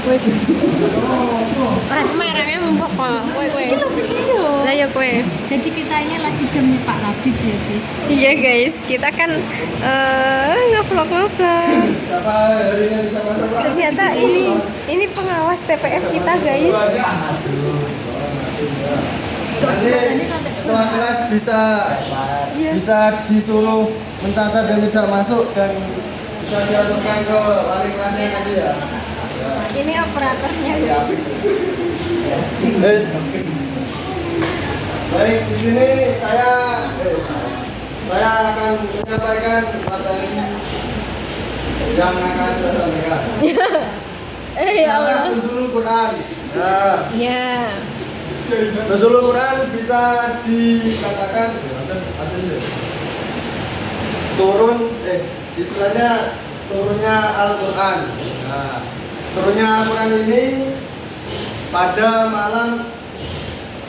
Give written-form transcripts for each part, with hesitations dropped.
Wis. Ora merahnya mumpuk kok. Kowe. Lah ya kowe. Jadi kita ini lagi jamnya Pak Labib ya guys. Iya guys, kita kan nge-vlog. Ternyata ini pengawas TPS kita guys. Nanti kelas bisa disuruh mencatat dan tidak masuk dan bisa diaturkan ke wali kelasnya nanti ya. Ini operatornya. Yes. Baik, di sini saya akan menyampaikan materi yang akan saya sampaikan. Ya Allah. Nuzulul Quran. Ya. Nuzulul Quran bisa dikatakan turun, istilahnya turunnya Al-Quran. Nah, turunnya Al-Quran ini pada malam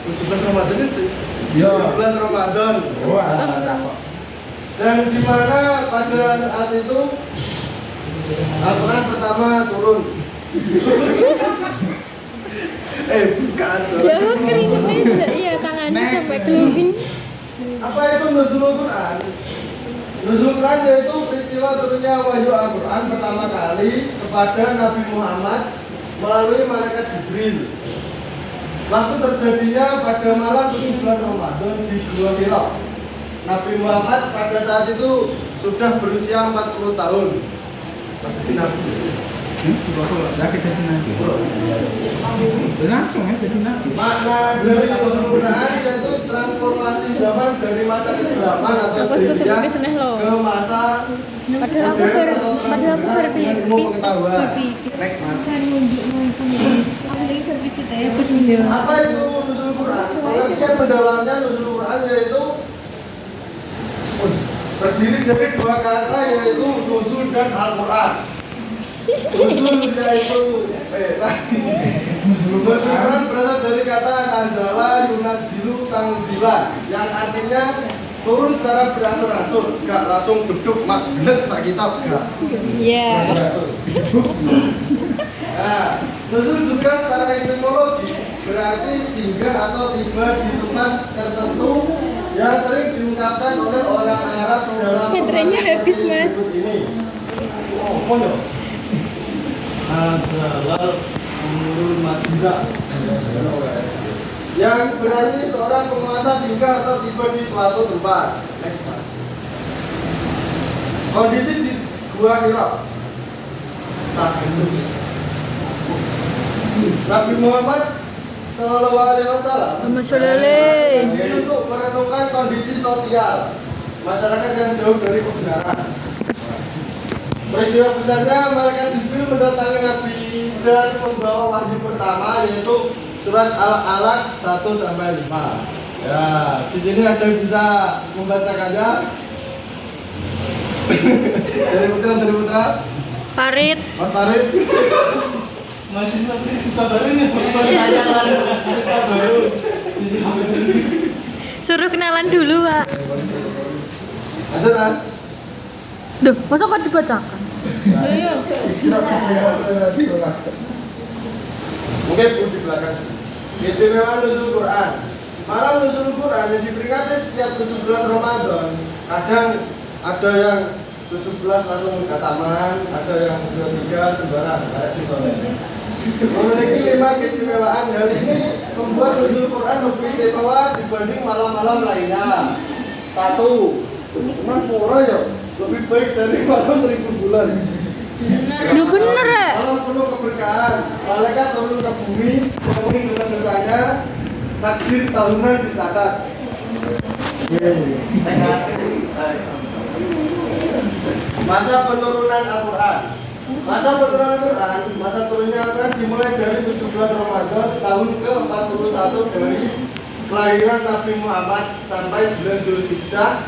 17 Ramadan itu. 17 Ramadan. Dan di mana pada saat itu Al-Quran pertama turun. Bukan. Ya lo keringetnya iya tangannya sampai kelubing. Apa itu Nuzulul Quran? Nuzulul Quran yaitu peristiwa turunnya wahyu Al-Quran pertama kali kepada Nabi Muhammad melalui malaikat Jibril. Waktu terjadinya pada malam 17 Ramadan di Gua Hira. Nabi Muhammad pada saat itu sudah berusia 40 tahun. Pasti Nabi. Langsung ya jadi nabi. Makna dari Nuzulul Quran yaitu transformasi zaman dari masa kegelapan atau jahiliyah ke masa Padahal aku berpikir. Apa itu Nuzulul Quran? Pengertian mendalamnya Nuzulul Quran yaitu terdiri dari dua kata yaitu nuzul dan Al-Quran. Nuzul yaitu Nuzul Quran berasal dari kata nazala yunazilu tanzilan yang artinya turun secara berangsur-angsur, gak langsung beduk magnet sak kitab gak. Iya. Nah, nuzul juga secara etimologi berarti singgah atau tiba di tempat tertentu yang sering diungkapkan oleh orang Arab dalam Baterainya habis, Mas. ini. Oh, ya. Nazalal amrul madinah. Yang berarti seorang penguasa singgah atau tiba di suatu tempat. Next, Mas. Kondisi di Gua Hira. Nabi Muhammad Sallallahu Alaihi Wasallam untuk merenungkan kondisi sosial masyarakat yang jauh dari kebenaran. Peristiwa besarnya malaikat Jibril mendatangi Nabi dan membawa wahyu pertama yaitu surat Al-Alaq 1 sampai 5. Ya, di sini ada yang bisa membacakannya. Dari putra. Farid. Mas Farid. Mahasiswa baru nih. Mahasiswa baru. Suruh kenalan dulu, Pak. Lanjut, Mas. Duh, masa kok dibacakan? Iya. Mungkin di belakang. Keistimewaan Nuzul Quran. Malam Nuzul Quran yang diperingati setiap 17 Ramadan. Kadang ada yang 17 langsung ke taman, ada yang 23 sembarang kayak di sore. Memiliki 5 keistimewaan. Hal ini membuat Nuzul Quran lebih istimewa dibanding malam-malam lainnya. 1. Memang murah ya, lebih baik dari malam 1000 bulan. Lu bener ya? Malam penuh keberkahan, malaikat turun ke bumi, memenuhi dosa-dosanya, takdir tahunan dicatat. Masa penurunan Al-Quran. Masa penurunan Al-Quran, masa turunnya Al-Quran dimulai dari 17 Ramadan tahun ke-41 dari kelahiran Nabi Muhammad sampai 9 Zulhijjah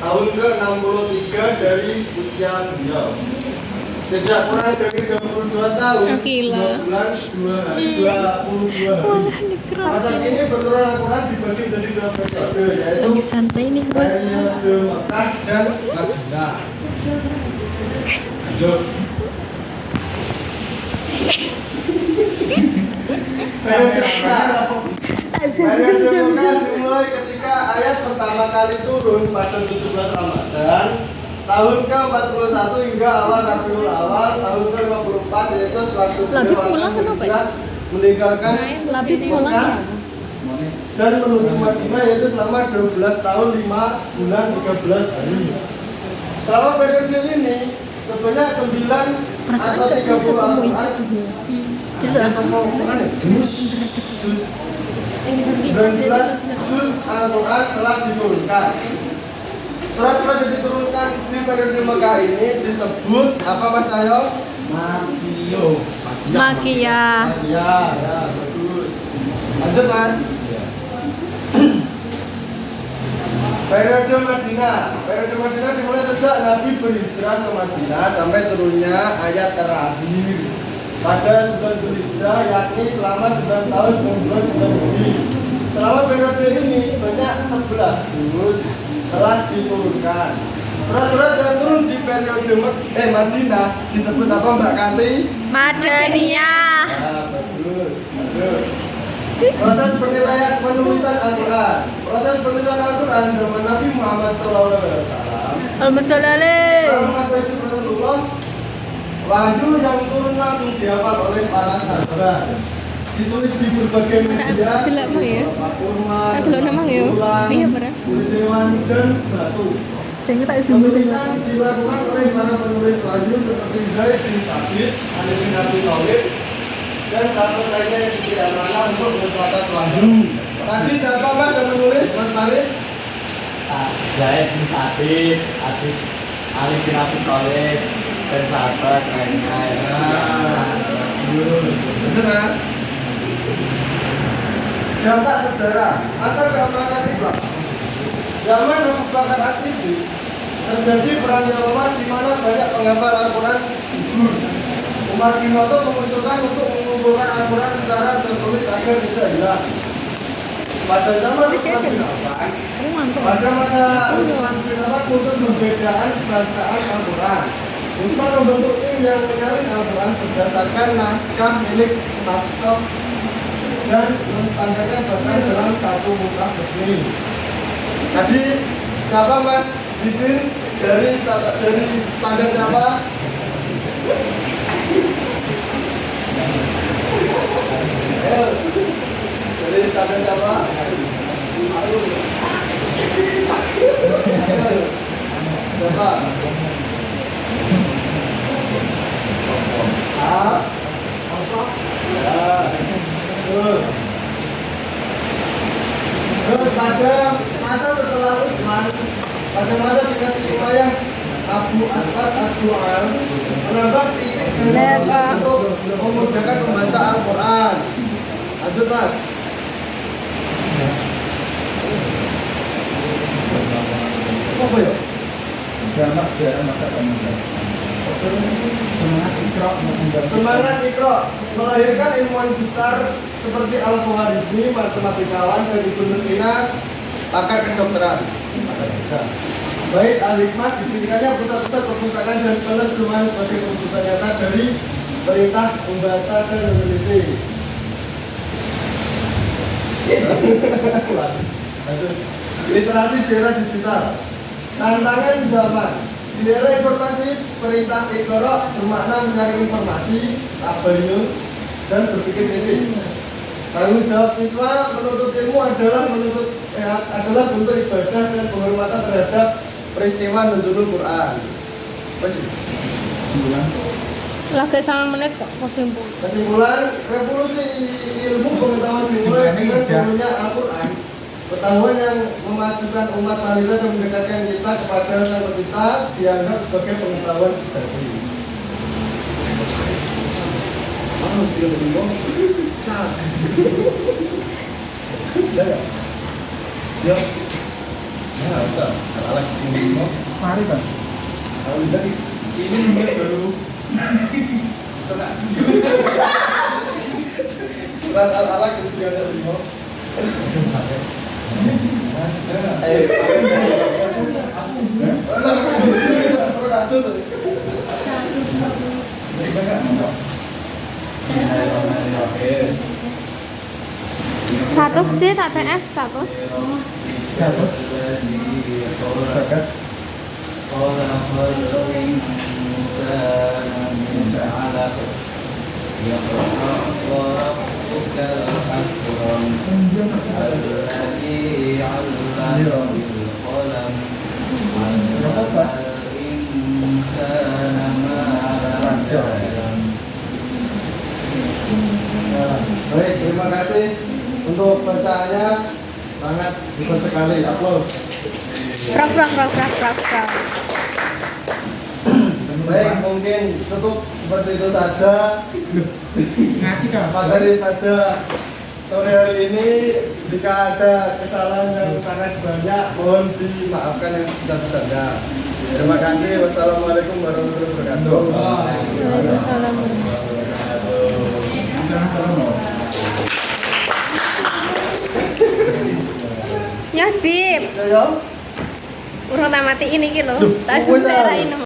tahun ke-63 dari usia beliau. Tidak kurang dari 22 tahun, 2 bulan, 22 hari. Masa ini perturunan Al-Quran dibagi jadi 2 periode, yaitu Lagi santai nih, Bos. periode Mekah dan Madinah. Lanjut. Periode Mekah dimulai ketika ayat pertama kali turun pada 17 Ramadan tahun ke-41 hingga awal Rabiul Awal tahun ke-54, yaitu sewaktu Lagi pulang kenapa ya? meninggalkan Lebih pulang Mekah ya? dan menuju Madinah, yaitu selama 12 tahun 5 bulan 13 hari. Selama periode ini sebanyak 9 atau 30 Al-Quran atau Quran ya? Juz 19 juz Al-Quran telah diturunkan. Surat-surat yang diturunkan di periode Mekah ini disebut apa Mas Ayo? Makiyah. Ya, bagus. Lanjut Mas. Periode Madinah dimulai sejak Nabi berhijrah ke Madinah sampai turunnya ayat terakhir pada 9 Dzulhijjah, yakni selama 9 tahun 9 bulan 9 hari. Selama periode ini banyak 11 juz telah diturunkan. Surat-surat yang turun di periode Madinah disebut apa Mbak Kanti? Madaniyah. Bagus. Proses penilaian penulisan Al-Quran. Proses penulisan Al-Quran zaman Nabi Muhammad SAW. Dalam masa hidup Rasulullah, wahyu yang turun langsung dihafal oleh para sahabat. Ditulis di berbagai media, kulit hewan dan batu. Penulisan dilakukan oleh para penulis wahyu seperti Zaid bin Thabit, Ali bin Abi Thalib, dan sahabat lainnya yang tidak mana untuk mencatat wahyu. Tadi siapa Mas yang menulis? Mas Tarik? Zaid bin Thabit, Ali bin Abi Thalib, dan sahabat lainnya. Benar. Dampak sejarah asal keemasan Islam. Zaman Abu Bakar As-Siddiq terjadi perang Roma di mana banyak penghafal Al-Quran gugur. Umar bin Khattab mengusulkan untuk mengumpulkan Al-Quran secara tertulis agar tidak hilang. Pada zaman Utsman bin Affan, pada masa Utsman bin Affan untuk perbedaan bacaan Al-Quran, Utsman membentuk tim yang menyalin Al-Quran berdasarkan naskah milik Hafsah dan menstandarkan bacaan dalam satu mushaf resmi. Tadi siapa Mas Didin dari standar siapa? Dari standar siapa? Siapa? Terus pada masa setelah Utsman, pada masa dikasih wilayah Abu Aswad Ad-Du'al menambah titik dan untuk memudahkan membaca Al-Quran. Lanjut Mas. Apa ya? Semangat Iqra melahirkan ilmuwan besar seperti Al-Khawarizmi, matematikawan, dan Ibnu Sina, pakar kedokteran. Baik Al-Hikmah diberikannya pusat-pusat perpustakaan dan penerjemahan sebagai perpustakaan nyata dari perintah membaca dan meneliti. Literasi di era digital. Tantangan zaman. Di era informasi, perintah Iqra bermakna mencari informasi, tabayun, dan berpikir kritis. Tanggung jawab siswa menuntut ilmu adalah bentuk ibadah dan penghormatan terhadap peristiwa nuzulul Quran. Lagi 9 menit kok Kesimpulan, revolusi ilmu pengetahuan dimulai dengan turunnya Al-Quran. Pengetahuan yang memajukan umat manusia dan mendekatkan kita kepada Sang Pencipta dianggap sebagai pengetahuan sejati. Mari Bang. Ini baru Surat Al-Alaq yang sudah ada lima. 100 C tak TS 100. Terus zakat baik, terima kasih untuk bacaannya, sangat hebat sekali. Aplaus. Prok. Baik, mungkin cukup seperti itu saja materi pada sore hari ini. Jika ada kesalahan yang sangat banyak, mohon dimaafkan yang sebesar-besarnya. Terima kasih. Wassalamualaikum warahmatullahi wabarakatuh. Waalaikumsalam. Ya, Bib. Ya, Urung tak matiin iki lho. Tak wis, serahin.